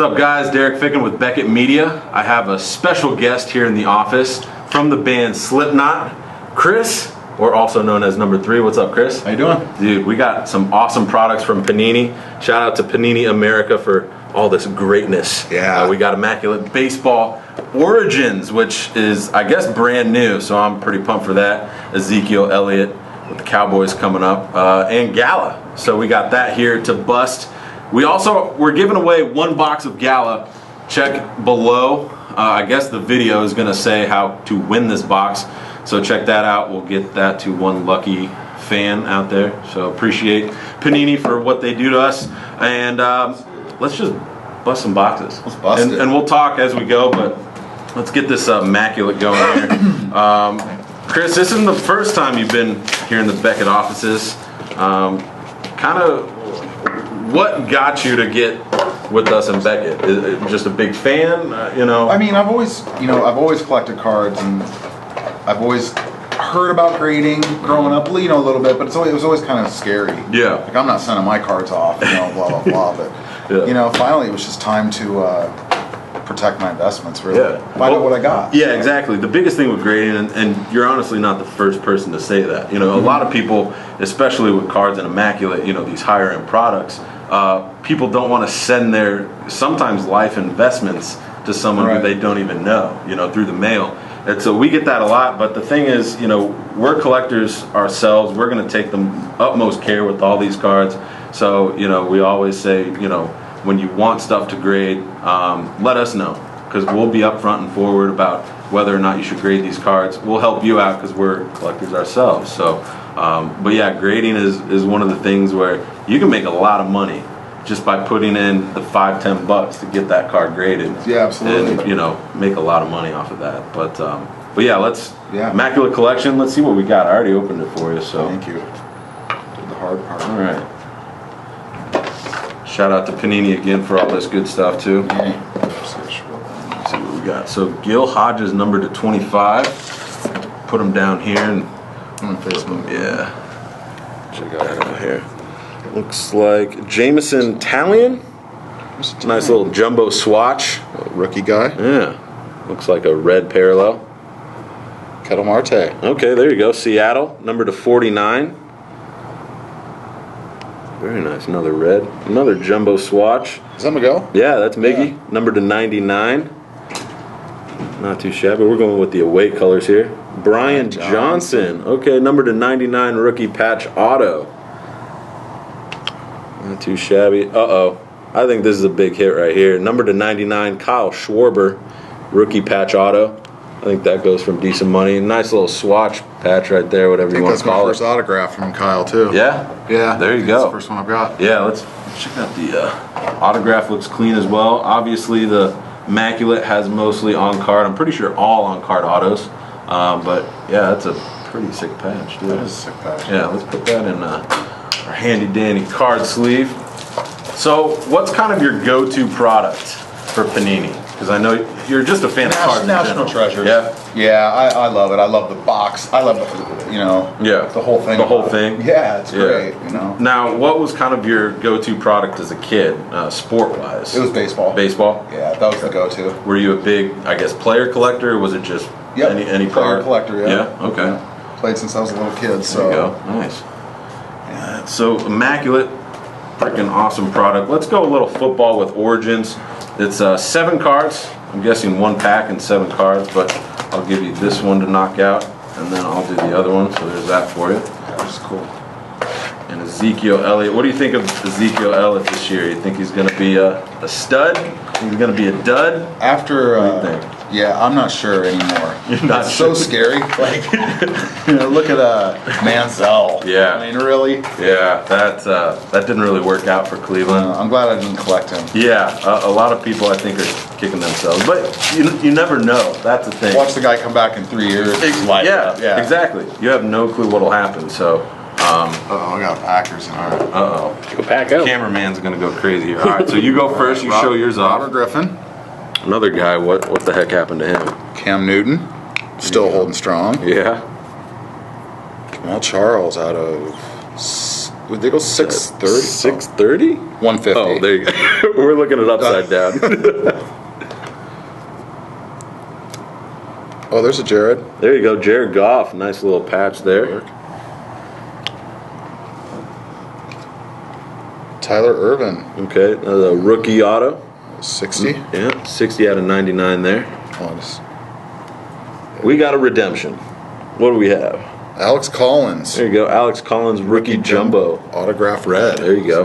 What's up, guys? Derek Ficken with Beckett Media. I have a special guest here in the office from the band Slipknot, Chris, or also known as Number 3. What's up, Chris? How you doing? Dude, we got some awesome products from Panini. Shout out to Panini America for all this greatness. Yeah. We got Immaculate Baseball Origins, which is, I guess, brand new, so I'm pretty pumped for that. Ezekiel Elliott with the Cowboys coming up, and Gala. So we got that here to bust. We're giving away 1 box of Gala. Check below. I guess the video is going to say how to win this box. So check that out. We'll get that to one lucky fan out there. So appreciate Panini for what they do to us. And let's just bust some boxes. Let's bust it. And we'll talk as we go, but let's get this Immaculate going here. Chris, this isn't the first time you've been here in the Beckett offices. What got you to get with us in Beckett? Is it just a big fan, I mean, I've always collected cards, and I've always heard about grading growing up, a little bit, but it was always kind of scary. Yeah. Like, I'm not sending my cards off, blah, blah, blah, but, yeah. Finally it was just time to protect my investments, really. Yeah. Find out what I got. Yeah, exactly. The biggest thing with grading, and you're honestly not the first person to say that. A lot of people, especially with cards and Immaculate, these higher end products, people don't want to send their sometimes life investments to someone who they don't even know, through the mail. And so we get that a lot, but the thing is, we're collectors ourselves. We're going to take the utmost care with all these cards. So, we always say, when you want stuff to grade, let us know, because we'll be upfront and forward about whether or not you should grade these cards. We'll help you out because we're collectors ourselves. So, but yeah, grading is one of the things where you can make a lot of money just by putting in the $5-10 to get that card graded. Yeah, absolutely. And make a lot of money off of that. But yeah, Immaculate Collection. Let's see what we got. I already opened it for you. So thank you. Did the hard part. All right. Shout out to Panini again for all this good stuff too. Yeah. Let's see what we got. So Gil Hodges numbered to 25. Put him down here and on Facebook. Yeah. Check that out here. Looks like Jameson Talion. Nice little jumbo swatch. Rookie guy. Yeah. Looks like a red parallel. Kettle Marte. Okay, there you go. Seattle, number to 49. Very nice. Another red. Another jumbo swatch. Is that Miguel? Yeah, that's Miggy. Yeah. Number to 99. Not too shabby. We're going with the away colors here. Brian Johnson. Okay, number to 99 rookie patch auto. Not too shabby. Uh-oh. I think this is a big hit right here. Number to 99 Kyle Schwarber rookie patch auto. I think that goes from decent money. Nice little swatch patch right there, whatever you want to call it. I think that's my first autograph from Kyle, too. Yeah? Yeah. There you go. That's the first one I've got. Yeah, let's check out the autograph. Looks clean as well. Obviously, the Immaculate has mostly on-card. I'm pretty sure all on-card autos. But, yeah, that's a pretty sick patch, dude. That is a sick patch. Yeah, let's put that in our handy-dandy card sleeve. So, what's kind of your go-to product for Panini? Because I know you're just a fan of cards in National general. Treasures. Yeah? Yeah, I love it. I love the box. I love, the whole thing. The whole thing? Yeah, it's great, Now, what was kind of your go-to product as a kid, sport-wise? It was baseball. Baseball? Yeah, that was the go-to. Were you a big, I guess, player collector, or was it just any player card? collector, yeah. Yeah? Okay. Yeah. Played since I was a little kid, so. There you go. Nice. Yeah, so, Immaculate, freaking awesome product. Let's go a little football with Origins. It's 7 cards. I'm guessing 1 pack and 7 cards, but I'll give you this one to knock out, and then I'll do the other one, so there's that for you. That's cool. And Ezekiel Elliott. What do you think of Ezekiel Elliott this year? You think he's going to be a stud? He's going to be a dud? After, what do you think? Yeah, I'm not sure anymore. You're not it's sure? so scary. Like, look at Manziel. Yeah. I mean, really? Yeah, that didn't really work out for Cleveland. I'm glad I didn't collect him. Yeah, a lot of people I think are kicking themselves, but you never know. That's the thing. Watch the guy come back in 3 years. Yeah, exactly. You have no clue what'll happen. So. Uh-oh, I got Packers in our. Uh-oh. Go pack out. Cameraman's gonna go crazy here. All right, so you go first. You show yours off. Robert Griffin. Another guy. What the heck happened to him? Cam Newton, still holding strong. Yeah. Jamal Charles out of Would they go 630? 630? 150. Oh, there you go. We're looking it upside down. Oh, there's a Jared. There you go, Jared Goff. Nice little patch there. Tyler Irvin. Okay, a rookie auto. 60. Yeah, 60 out of 99 there. Oh, we got a redemption. What do we have? Alex Collins. There you go, Alex Collins, rookie jumbo. Autograph red. There you go.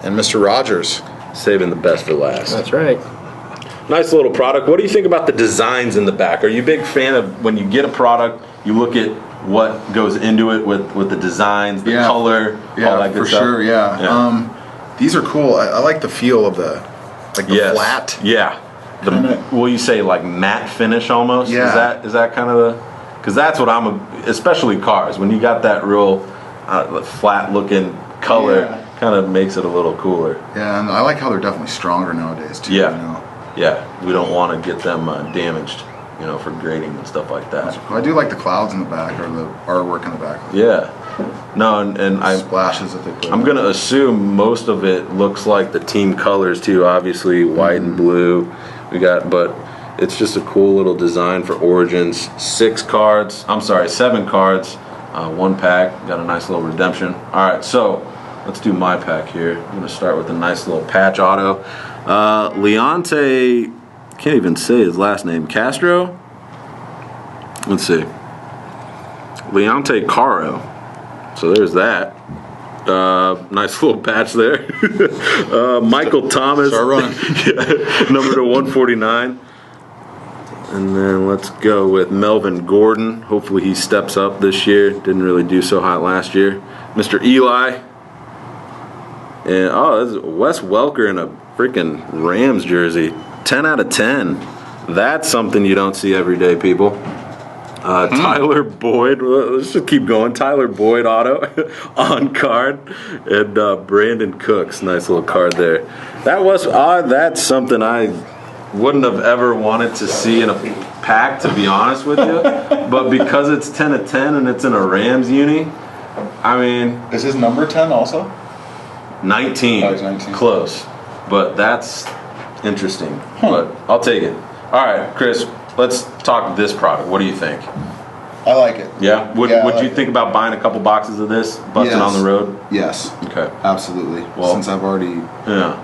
And Mr. Rogers. Saving the best for last. That's right. Nice little product. What do you think about the designs in the back? Are you a big fan of when you get a product, you look at what goes into it with the designs, the color, all that good stuff? For sure, yeah. These are cool. I like the feel of the flat. Yeah. Will you say like matte finish almost? Yeah. Is that kind of the? Because that's what especially cars. When you got that real flat looking color, kind of makes it a little cooler. Yeah, and I like how they're definitely stronger nowadays too. Yeah. You know? Yeah. We don't want to get them damaged, for grading and stuff like that. I do like the clouds in the back, or the artwork in the back. Yeah. No, and splashes that they put. I'm gonna assume most of it looks like the team colors too. Obviously, white and blue. But it's just a cool little design for Origins. 7 cards. 1 pack. Got a nice little redemption. All right, so let's do my pack here. I'm gonna start with a nice little patch auto. Leonte, can't even say his last name. Castro. Let's see. Leonte Caro. So there's that. Nice little patch there. Michael Thomas. Start running. Number to 149. And then let's go with Melvin Gordon. Hopefully he steps up this year. Didn't really do so hot last year. Mr. Eli. And this is Wes Welker in a freaking Rams jersey. 10 out of 10. That's something you don't see every day, people. Tyler Boyd, let's just keep going. Tyler Boyd auto on card, and Brandon Cooks, nice little card there. That's something I wouldn't have ever wanted to see in a pack, to be honest with you. But because it's 10 of 10 and it's in a Rams uni, I mean, is his number 10 also? 19. Oh, he's 19. Close, but that's interesting. But I'll take it. All right, Chris. Let's talk this product. What do you think? I like it. Yeah? Would you think about buying a couple boxes of this, busting on the road? Yes. Okay. Absolutely. Well, since I've already... Yeah.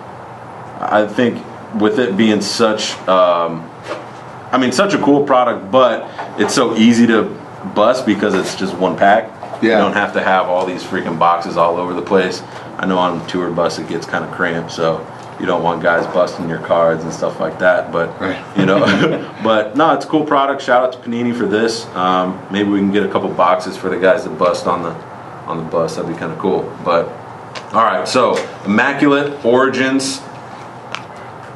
I think with it being such a cool product, but it's so easy to bust because it's just one pack. Yeah. You don't have to have all these freaking boxes all over the place. I know on tour bus it gets kind of cramped, so... You don't want guys busting your cards and stuff like that, but but no, it's a cool product. Shout out to Panini for this. Maybe we can get a couple boxes for the guys that bust on the bus. That'd be kind of cool. But all right, so Immaculate Origins.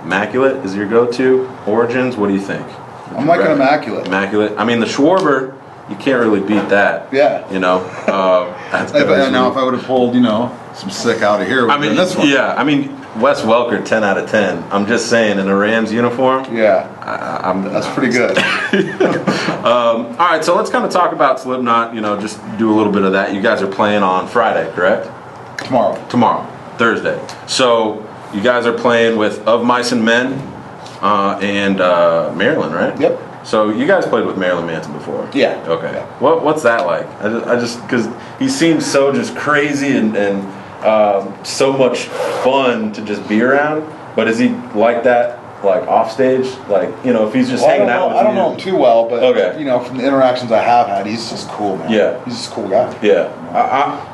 Immaculate is your go-to Origins. What do you think? I'm liking Immaculate. Immaculate. I mean, the Schwarber, you can't really beat that. Yeah. That's now if I would have pulled some sick out of here, this one. Yeah. I mean. Wes Welker, 10 out of 10. I'm just saying, in a Rams uniform. Yeah, that's pretty good. All right, so let's kind of talk about Slipknot. Just do a little bit of that. You guys are playing on Friday, correct? Tomorrow, Thursday. So you guys are playing with Of Mice and Men and Marilyn, right? Yep. So you guys played with Marilyn Manson before? Yeah. Okay. Yeah. What's that like? I just because he seems so just crazy and so much fun to just be around, but is he like that, like off stage? Like, if he's just hanging out with you? I don't know him too well, but okay. From the interactions I have had, he's just cool, man. Yeah. He's just a cool guy. Yeah.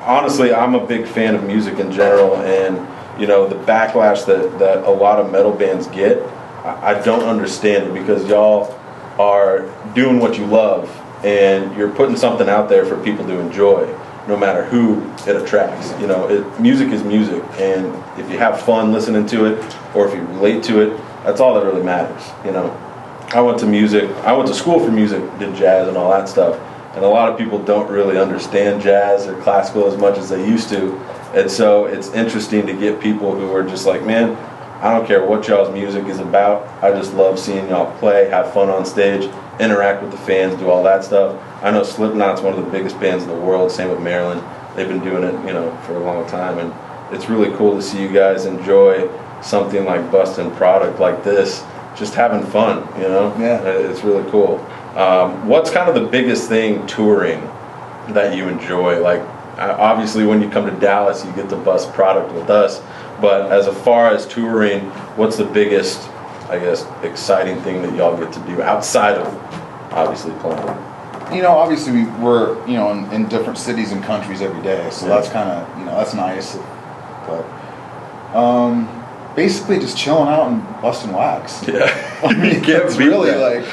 Honestly, I'm a big fan of music in general, and the backlash that a lot of metal bands get, I don't understand it, because y'all are doing what you love, and you're putting something out there for people to enjoy. No matter who it attracts, music is music, and if you have fun listening to it, or if you relate to it, that's all that really matters. I went to school for music, did jazz and all that stuff, and a lot of people don't really understand jazz or classical as much as they used to, and so it's interesting to get people who are just like, man, I don't care what y'all's music is about, I just love seeing y'all play, have fun on stage, interact with the fans, do all that stuff. I know Slipknot's one of the biggest bands in the world, same with Marilyn. they've been doing it, you know, for a long time, and it's really cool to see you guys enjoy something like busting product like this, just having fun, you know. Yeah, it's really cool. What's kind of the biggest thing touring that you enjoy? Like, obviously when you come to Dallas, you get to bust product with us, but as far as touring, what's the biggest, I guess, exciting thing that y'all get to do outside of obviously playing? You know, obviously we're, you know, in different cities and countries every day, so that's kind of, you know, that's nice. But basically just chilling out and busting wax. Yeah, I mean, it's really like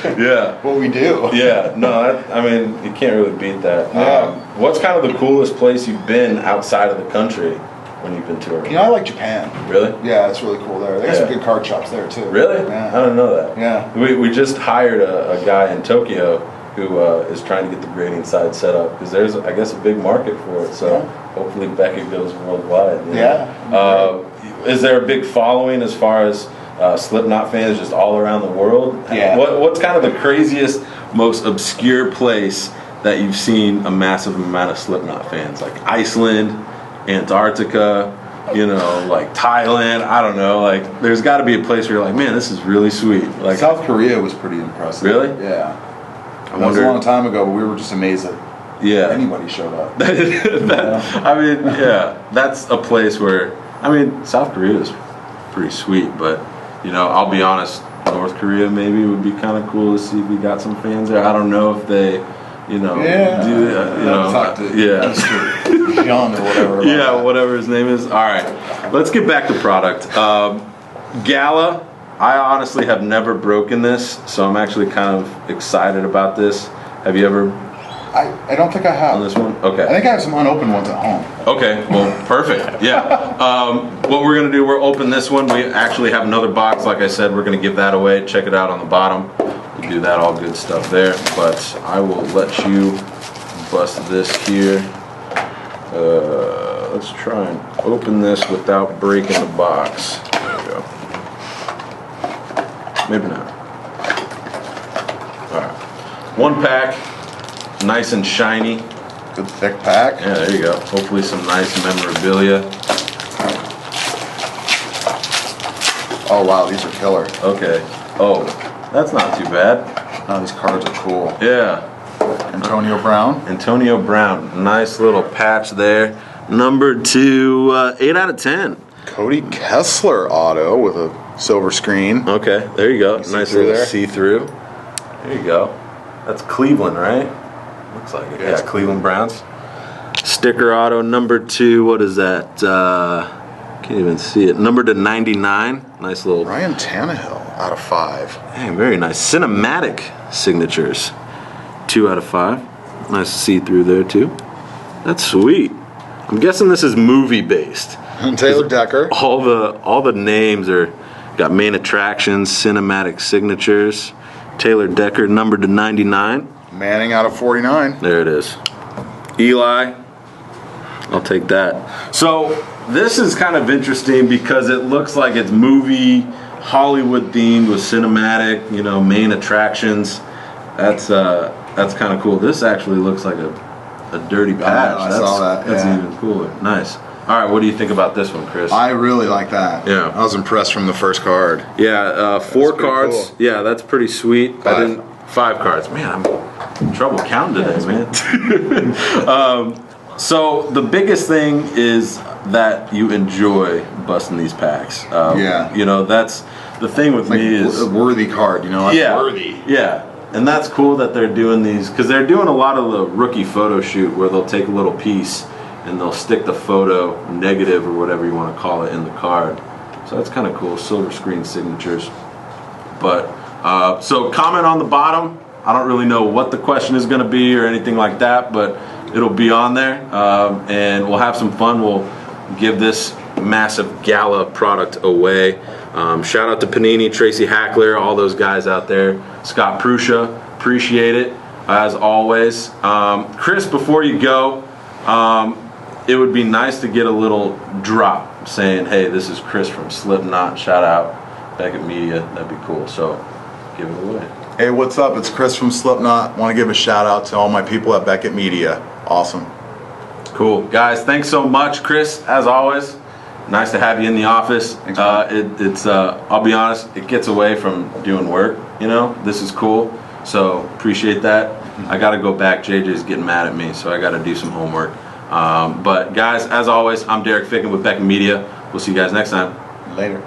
what we do. Yeah, no, I mean, you can't really beat that. Yeah. What's kind of the coolest place you've been outside of the country when you've been touring? You know, I like Japan. Really? Yeah, it's really cool there. They got some good card shops there too. Really? Yeah. I didn't know that. Yeah. We just hired a guy in Tokyo who is trying to get the grading side set up, because there's, I guess, a big market for it. So hopefully Beckett goes worldwide. You know? Is there a big following as far as Slipknot fans just all around the world? Yeah. What's kind of the craziest, most obscure place that you've seen a massive amount of Slipknot fans? Like Iceland, Antarctica, you know, like Thailand, I don't know. Like, there's got to be a place where you're like, man, this is really sweet. Like South Korea was pretty impressive. Really? Yeah. That was a long time ago, but we were just amazed that anybody showed up. I mean, yeah, that's a place where, I mean, South Korea is pretty sweet, but, you know, I'll be honest, North Korea maybe would be kind of cool to see if we got some fans there. I don't know if they, you know, do, you know, talk to Mr. John or whatever. Yeah, whatever his name is. All right, let's get back to product. Gala, I honestly have never broken this, so I'm actually kind of excited about this. Have you ever? I don't think I have. On this one? Okay. I think I have some unopened ones at home. Okay, well, perfect. Yeah. What we're going to do, we'll open this one. We actually have another box. Like I said, we're going to give that away. Check it out on the bottom. We do that, all good stuff there. But I will let you bust this here. Let's try and open this without breaking the box. There we go. Maybe not. All right. One pack. Nice and shiny. Good thick pack. Yeah, there you go. Hopefully some nice memorabilia. Oh wow, these are killer. Okay. Oh, that's not too bad. Oh, these cards are cool. Yeah. Antonio Brown. Antonio Brown. Nice little patch there. Numbered to 8 out of 10. Cody Kessler auto with a silver screen. Okay, there you go. Nice little there. see-through. There you go. That's Cleveland, right? Looks like it. Yeah, Cleveland Browns. Sticker auto number 2. What is that? Can't even see it. Number to 99. Nice little. Ryan Tannehill out of 5. Hey, very nice. Cinematic signatures. 2 out of 5. Nice see-through there too. That's sweet. I'm guessing this is movie based. Taylor Decker. All the names are got main attractions, cinematic signatures. Taylor Decker numbered to 99. Manning out of 49. There it is. Eli, I'll take that. So this is kind of interesting because it looks like it's movie, Hollywood themed with cinematic, you know, main attractions. That's kind of cool. This actually looks like a dirty patch. I saw that. That's even cooler. Nice. All right, what do you think about this one, Chris? I really like that. Yeah. I was impressed from the first card. Yeah, 4 cards. Cool. Yeah, that's pretty sweet. 5. 5 cards. Man, I'm in trouble counting today, man. So the biggest thing is that you enjoy busting these packs. You know, that's the thing with me is a worthy card. You know, that's worthy. Yeah. And that's cool that they're doing these, because they're doing a lot of the rookie photo shoot where they'll take a little piece and they'll stick the photo negative or whatever you want to call it in the card. So that's kind of cool. Silver screen signatures. But so comment on the bottom. I don't really know what the question is going to be or anything like that, but it'll be on there, and we'll have some fun. We'll give this massive Gala product away. Shout out to Panini, Tracy Hackler, all those guys out there. Scott Prusha, appreciate it as always. Chris, before you go, it would be nice to get a little drop saying, hey, this is Chris from Slipknot. Shout out Beckett Media. That'd be cool. So give it away. Hey, what's up? It's Chris from Slipknot. Want to give a shout out to all my people at Beckett Media. Awesome. Cool. Guys, thanks so much. Chris, as always, nice to have you in the office. Thanks, man. It's I'll be honest, it gets away from doing work, you know? This is cool, so appreciate that. I got to go back. JJ's getting mad at me, so I got to do some homework. But guys, as always, I'm Derek Ficken with Beckett Media. We'll see you guys next time. Later.